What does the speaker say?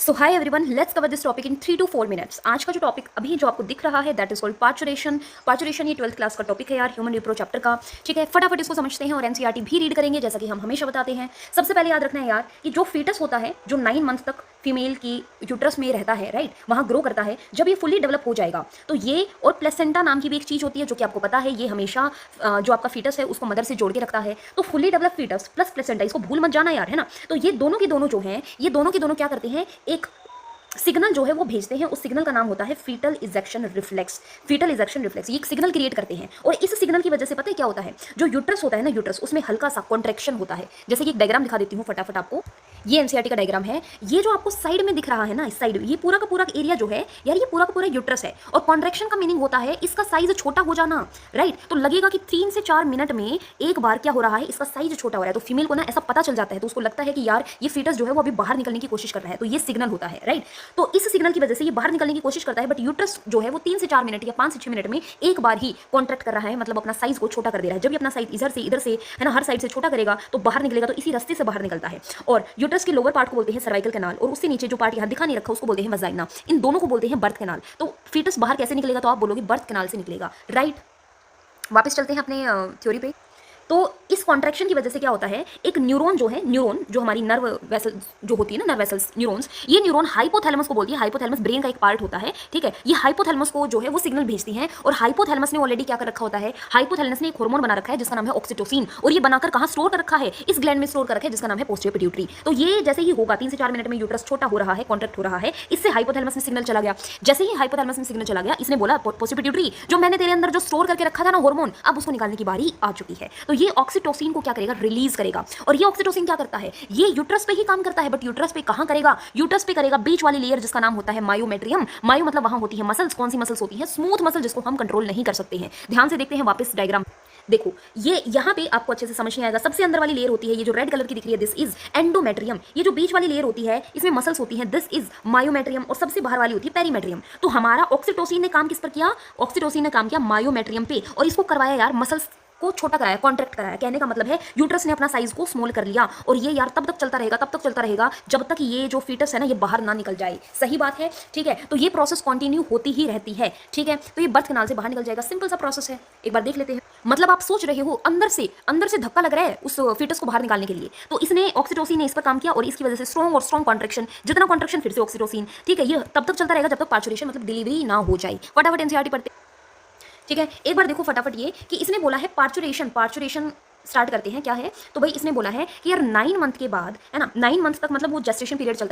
So high everyone, let's cover this topic in 3 to 4 minutes. आज का जो topic अभी जो आपको दिख रहा है that is called parturition. Parturition ये 12th क्लास का टॉपिक है यार, ह्यूमन रिप्रो चैप्टर का। ठीक है, फटाफट इसको समझते हैं और एनसीईआरटी भी रीड करेंगे जैसा कि हम हमेशा बताते हैं। सबसे पहले याद रखना है यार कि जो फीटस होता है, जो 9 मंथ तक फीमेल की यूट्रस में रहता है, राइट, वहाँ ग्रो करता है, जब ये फुली डेवलप हो जाएगा तो ये और प्लेसेंटा नाम की भी एक चीज़ होती है जो कि आपको पता है, ये हमेशा जो आपका फीटस है उसको मदर से जोड़ के रखता है। तो fully develop foetus plus placenta, इसको भूल मत जाना यार, है ना। तो ये दोनों के दोनों जो हैं, ये दोनों के दोनों क्या करते हैं, एक सिग्नल जो है वो भेजते हैं। उस सिग्नल का नाम होता है foetal ejection reflex. Foetal ejection reflex ये एक सिग्नल क्रिएट करते हैं और इस सिग्नल की वजह से पता है क्या होता है, जो यूट्रस होता है ना, यूट्रस उसमें हल्का सा कॉन्ट्रैक्शन होता है। जैसे कि एक डायग्राम दिखा देती हूँ फटाफट आपको। ये एनसीईआरटी का डायग्राम है। ये जो आपको साइड में दिख रहा है ना, इस साइड, ये पूरा का पूरा एरिया जो है यार, ये पूरा का पूरा यूट्रस है। और कॉन्ट्रैक्शन का मीनिंग होता है इसका साइज छोटा हो जाना, राइट। तो लगेगा कि 3 से 4 मिनट में एक बार क्या हो रहा है, इसका साइज छोटा हो रहा है। तो फीमेल को ना ऐसा पता चल जाता है, तो उसको लगता है कि यार ये फीटस जो है वो अभी बाहर निकलने की कोशिश कर रहा है। तो ये सिग्नल होता है, राइट। तो इस सिग्नल की वजह से ये बाहर निकलने की कोशिश करता है, बट यूट्रस जो है वो 3 से 4 मिनट या 5 से 6 मिनट में एक बार ही कॉन्ट्रैक्ट कर रहा है, मतलब अपना साइज को छोटा कर दे रहा है। जब ये अपना साइज इधर से है ना, हर साइड से छोटा करेगा तो बाहर निकलेगा, तो इसी रास्ते से बाहर निकलता है। और यूट्रस के लोअर पार्ट को बोलते हैं सर्वाइकल कैनाल, और उससे नीचे जो पार्ट यहाँ दिखा नहीं रखा उसको बोलते हैं वजाइना। इन दोनों को बोलते हैं बर्थ कैनाल। तो फीटस बाहर कैसे निकलेगा, तो आप बोलोगे बर्थ कैनाल से निकलेगा, राइट। वापस चलते हैं अपने थ्योरी पे। तो इस कॉन्ट्रैक्शन की वजह से क्या होता है, एक न्यूरॉन जो है, न्यूरॉन जो हमारी नर्व वेसल जो होती है ना, नर्व वेसल्स, न्यूरॉन्स, ये न्यूरॉन हाइपोथैलेमस को बोलती है। हाइपोथैलेमस ब्रेन का एक पार्ट होता है, ठीक है। ये हाइपोथैलेमस को जो है वो सिग्नल भेजती है, और हाइपोथैलेमस ने ऑलरेडी क्या कर रखा होता है, हाइपोथैलेमस ने एक हार्मोन बना रखा है जिसका नाम है ऑक्सीटोसिन, और ये बनाकर कहाँ स्टोर कर रखा है, इस ग्लैंड में स्टोर कर रखा है जिसका नाम है पोस्टीरियर पिट्यूटरी। तो ये जैसे ही होगा 3 से 4 मिनट में यूट्रस छोटा हो रहा है, कॉन्ट्रैक्ट हो रहा है, इससे हाइपोथैलेमस में सिग्नल चला गया। जैसे ही हाइपोथैलेमस में सिग्नल चला गया, इसने बोला पोस्टीरियर पिट्यूटरी, जो मैंने तेरे अंदर जो स्टोर करके रखा था ना हार्मोन, अब उसको निकालने की बारी आ चुकी है। तो ये ऑक्सीटोसिन को क्या करेगा, रिलीज करेगा। और ये ऑक्सीटोसिन क्या करता है, ये यूट्रस पे ही काम करता है, बट यूट्रस पे कहां करेगा, यूट्रस पे करेगा बीच वाली लेयर जिसका नाम होता है मायोमेट्रियम। मायो मतलब वहां होती है मसल्स। कौन सी मसल्स होती है, स्मूथ मसल, जिसको हम कंट्रोल नहीं कर सकते हैं। ध्यान से देखते हैं वापस डायग्राम। देखो ये यहाँ पे आपको अच्छे से समझ नहीं आएगा। सबसे अंदर वाली लेयर होती है, ये जो रेड कलर की दिख रही है, दिस इज एंडोमेट्रियम। ये जो बीच वाली लेयर होती है इसमें मसल्स होती हैं, दिस इज मायोमेट्रियम। और सबसे बाहर वाली होती है पेरीमेट्रियम। तो हमारा ऑक्सीटोसिन ने काम किस पर किया, ऑक्सीटोसिन ने काम किया मायोमेट्रियम पे, और इसको करवाया यार मसल्स को छोटा कराया, कॉन्ट्रैक्ट कराया। कहने का मतलब है यूट्रस ने अपना साइज को स्मॉल कर लिया, और ये यार तब तक चलता रहेगा, तब तक चलता रहेगा जब तक ये जो फीटस है ना ये बाहर ना निकल जाए। सही बात है, ठीक है। तो ये प्रोसेस कंटिन्यू होती ही रहती है, ठीक है। तो ये बर्थ कैनाल से बाहर निकल जाएगा, सिंपल सा प्रोसेस है। एक बार देख लेते हैं। मतलब आप सोच रहे हो अंदर से धक्का लग रहा है उस फीटस को बाहर निकालने के लिए, तो इसने ऑक्सीटोसिन ने इस पर काम किया, और इसकी वजह से स्ट्रॉन्ग और स्ट्रॉन्ग कॉन्ट्रैक्शन, जितना कॉन्ट्रैक्शन फिर से ऑक्सीटोसिन, ठीक है। ये तब तक चलता रहेगा जब तक पार्चुरेशन मतलब डिलीवरी ना हो जाए। फटाफट एनसीईआरटी पढ़ते, ठीक है। एक बार देखो फटाफट ये कि इसने बोला है पार्चुरेशन। पार्चुरेशन स्टार्ट करते हैं, क्या है, तो भाई इसने बोला है कि यार 9 मंथ के बाद, है ना, 9 मंथ तक मतलब वो जेस्टेशन पीरियड चलता है।